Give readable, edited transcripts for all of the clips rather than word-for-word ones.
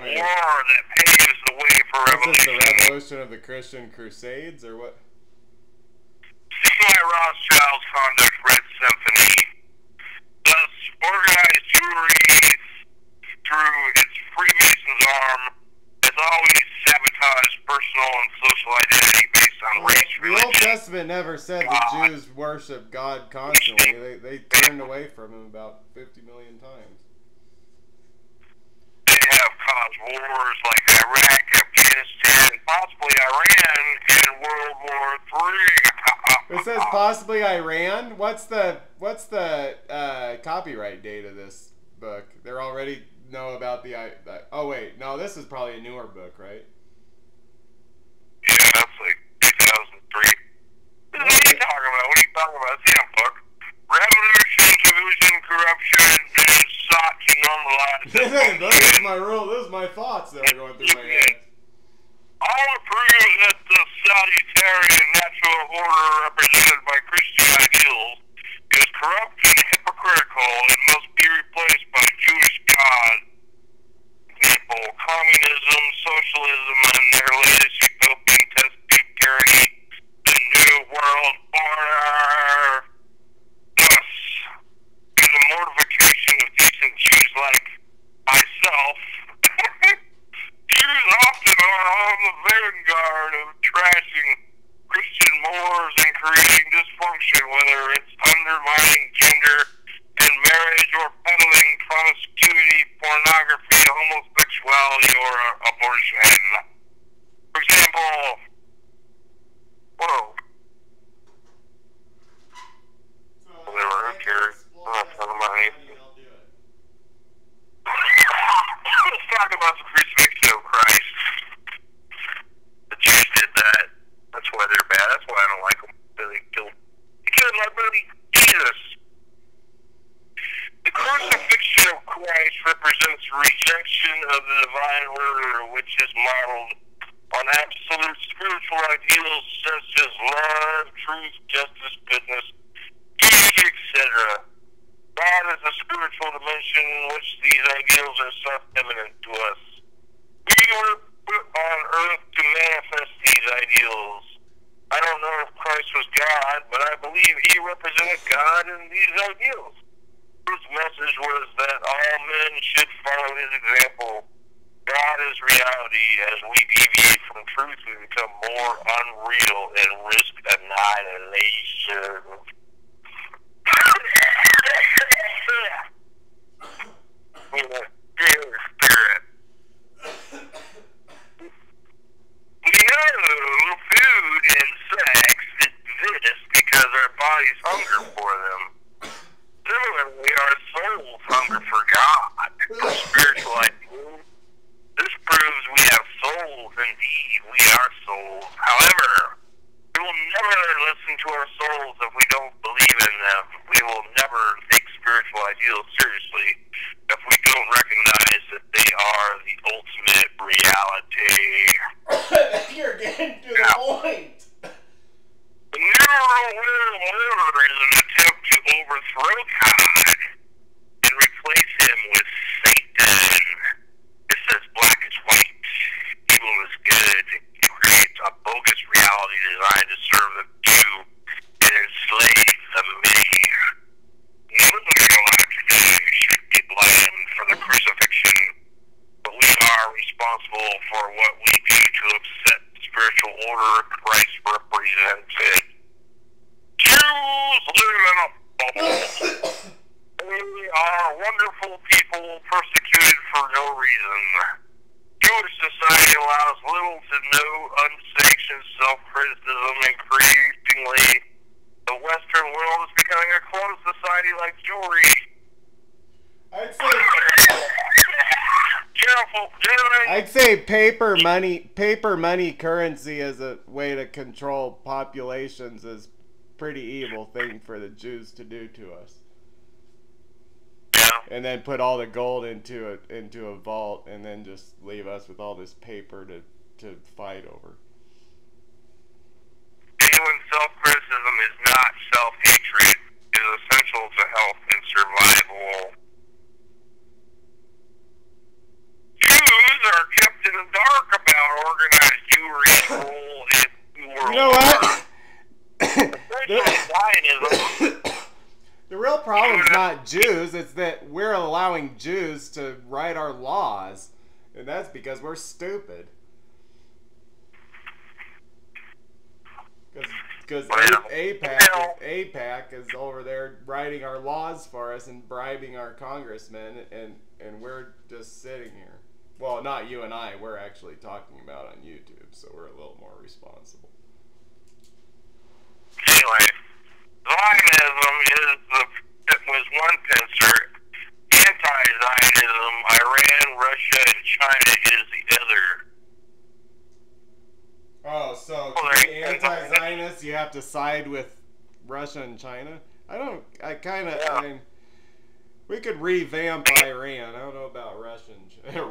war that paves the way for revolution. This is the revolution of the Christian Crusades, or what? C.I. Rothschild's conduct Red Symphony. Thus, organized Jewry, through its Freemason's arm, has always sabotaged personal and social identity based on race, religion. The Old Testament never said the Jews worship God constantly. They turned away from him about 50 million times. They have caused wars like Iraq, Afghanistan, and possibly Iran in World War III. It says possibly Iran. What's the copyright date of this book? They're already know about the. Oh wait, no, this is probably a newer book, right? Yeah, that's like 2003. What are you talking about? What are you talking about? It's a book. Revolution, collusion, corruption, and sought to normalize. This is my rule. This is my thoughts that are going through my head. All approve that the salutary and natural order represented by Christian ideals is corrupt and hypocritical and must be replaced by Jewish God. Example, communism, socialism, and their latest utopian test tube tyranny, the New World Order. Thus, in the mortification of decent Jews like myself, Jews often are on the vanguard of trashing Christian mores and creating dysfunction, whether it's undermining gender and marriage or peddling promiscuity, pornography, homosexuality, or abortion. For example, whoa. Whatever, who cares? That's not money. Let's talk about the crucifixion of Christ. The Jews did that. That's why they're bad. That's why I don't like them. They killed my buddy Jesus. The crucifixion of Christ represents rejection of the divine order, which is modeled on absolute spiritual ideals such as love, truth, justice, goodness, unity, etc. God is a spiritual dimension in which these ideals are self-evident to us. We were put on earth to manifest these ideals. I don't know if Christ was God, but I believe he represented God in these ideals. His message was that all men should follow his example. God is reality. As we deviate from truth, we become more unreal and risk annihilation. Spirit. We know food and sex exist because our bodies hunger for them. Similarly, our souls hunger for God, for spiritual ideals. This proves we have souls. Indeed, we are souls. However, we will never listen to our souls if we don't believe in them. We will never take spiritual ideals seriously if we don't recognize that they are the ultimate reality. You're getting to the point. The New World Order is an attempt to overthrow God and replace him with Satan. It says black is white, evil is good. It creates a bogus reality designed to serve the few and enslave the many. Muslims alive today should be blamed for the crucifixion, but we are responsible for what we do to upset the spiritual order Christ represented. Jews live in a bubble. They are wonderful people persecuted for no reason. Jewish society allows little to no unsanctioned self-criticism. Increasingly, the Western world is becoming a closed society like Jewry. I'd say paper money currency as a way to control populations is a pretty evil thing for the Jews to do to us. Yeah. And then put all the gold into a vault, and then just leave us with all this paper to fight over. Genuine self-criticism is not self-hatred. It is essential to health and survival. Jews are not Jews. It's that we're allowing Jews to write our laws. And that's because we're stupid. Because APAC is over there writing our laws for us and bribing our congressmen, and we're just sitting here. Well, not you and I. We're actually talking about on YouTube, so we're a little more responsible. Anyway, Zionism was one pincer. Anti-Zionism, Iran, Russia, and China is the other. Oh, so to be anti-Zionist, you have to side with Russia and China? I mean, we could revamp Iran. I don't know about Russian.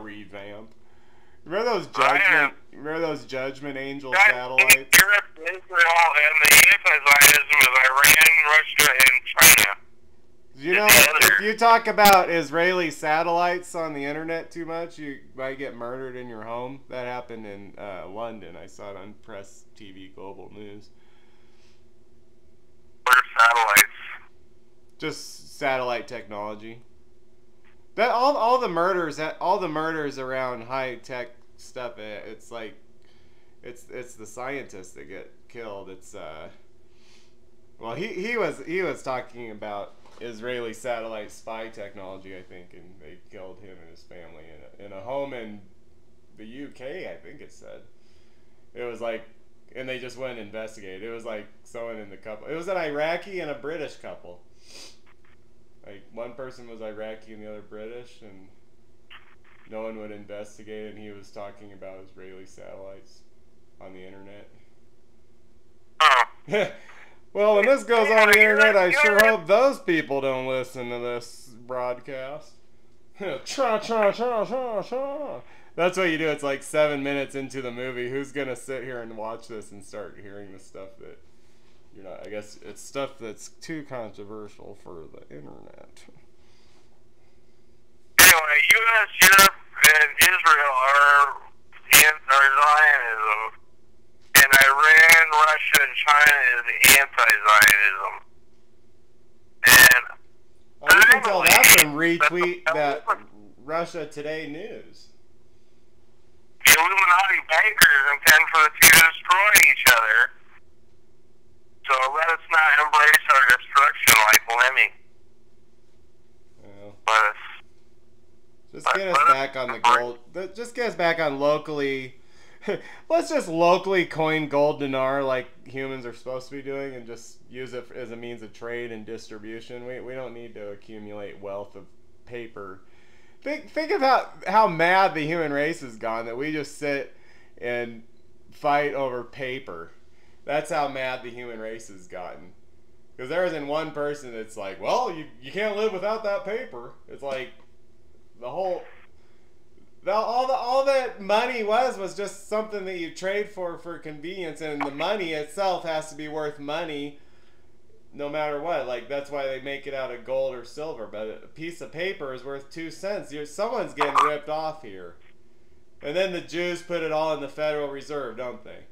Revamp. Remember those Judgment Angel satellites? Europe, Israel, and the anti-Zionism is Iran, Russia, and China. You know, if you talk about Israeli satellites on the internet too much, you might get murdered in your home. That happened in London. I saw it on Press TV Global News. What are satellites? Just satellite technology. That all the murders around high tech stuff. It's like it's the scientists that get killed. It's well, he was talking about Israeli satellite spy technology, I think, and they killed him and his family in a home in the UK, I think it said. It was like, and they just went and investigated. It was like someone in the couple. It was an Iraqi and a British couple. Like, one person was Iraqi and the other British, and no one would investigate, and he was talking about Israeli satellites on the internet. Well, when this goes on the internet, I sure hope those people don't listen to this broadcast. Cha cha cha cha cha. That's what you do. It's like 7 minutes into the movie. Who's gonna sit here and watch this and start hearing the stuff that you're not? I guess it's stuff that's too controversial for the internet. Anyway, U.S., Europe, and Israel are Zionism. And Iran, Russia, and China is anti-Zionism. And you can tell that from retweet that Russia Today news. The Illuminati bankers intend for the two to destroy each other. So let us not embrace our destruction like Lemmy. Well, just get us back on the gold. Just get us back on locally. Let's just locally coin Gold Dinaar like humans are supposed to be doing, and just use it as a means of trade and distribution. We don't need to accumulate wealth of paper. Think of how mad the human race has gone that we just sit and fight over paper. That's how mad the human race has gotten. Because there isn't one person that's like, well, you can't live without that paper. It's like all that money was just something that you trade for convenience, and the money itself has to be worth money no matter what. Like, that's why they make it out of gold or silver, but a piece of paper is worth 2 cents. Someone's getting ripped off here. And then the Jews put it all in the Federal Reserve, don't they?